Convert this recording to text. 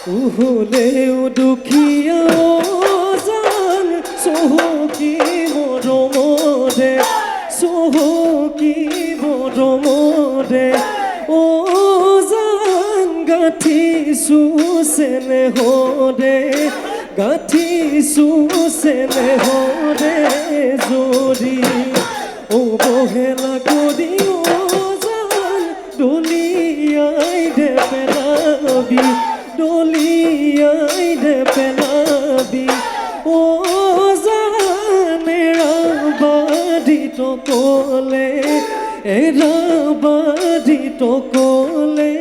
উহুলেও দুখিয়া জান চহকী মৰমৰে চহকী মৰমৰে ও জান গাঁঠিছো চেনেহৰে গাঁঠিছো চেনেহৰে জৰি অৱহেলা কৰি জান দলিয়াই দে পেলাবি দলিয়াই দে পেলাবি ও জান এৰাবাদি তকলে এৰাবাদি তকলে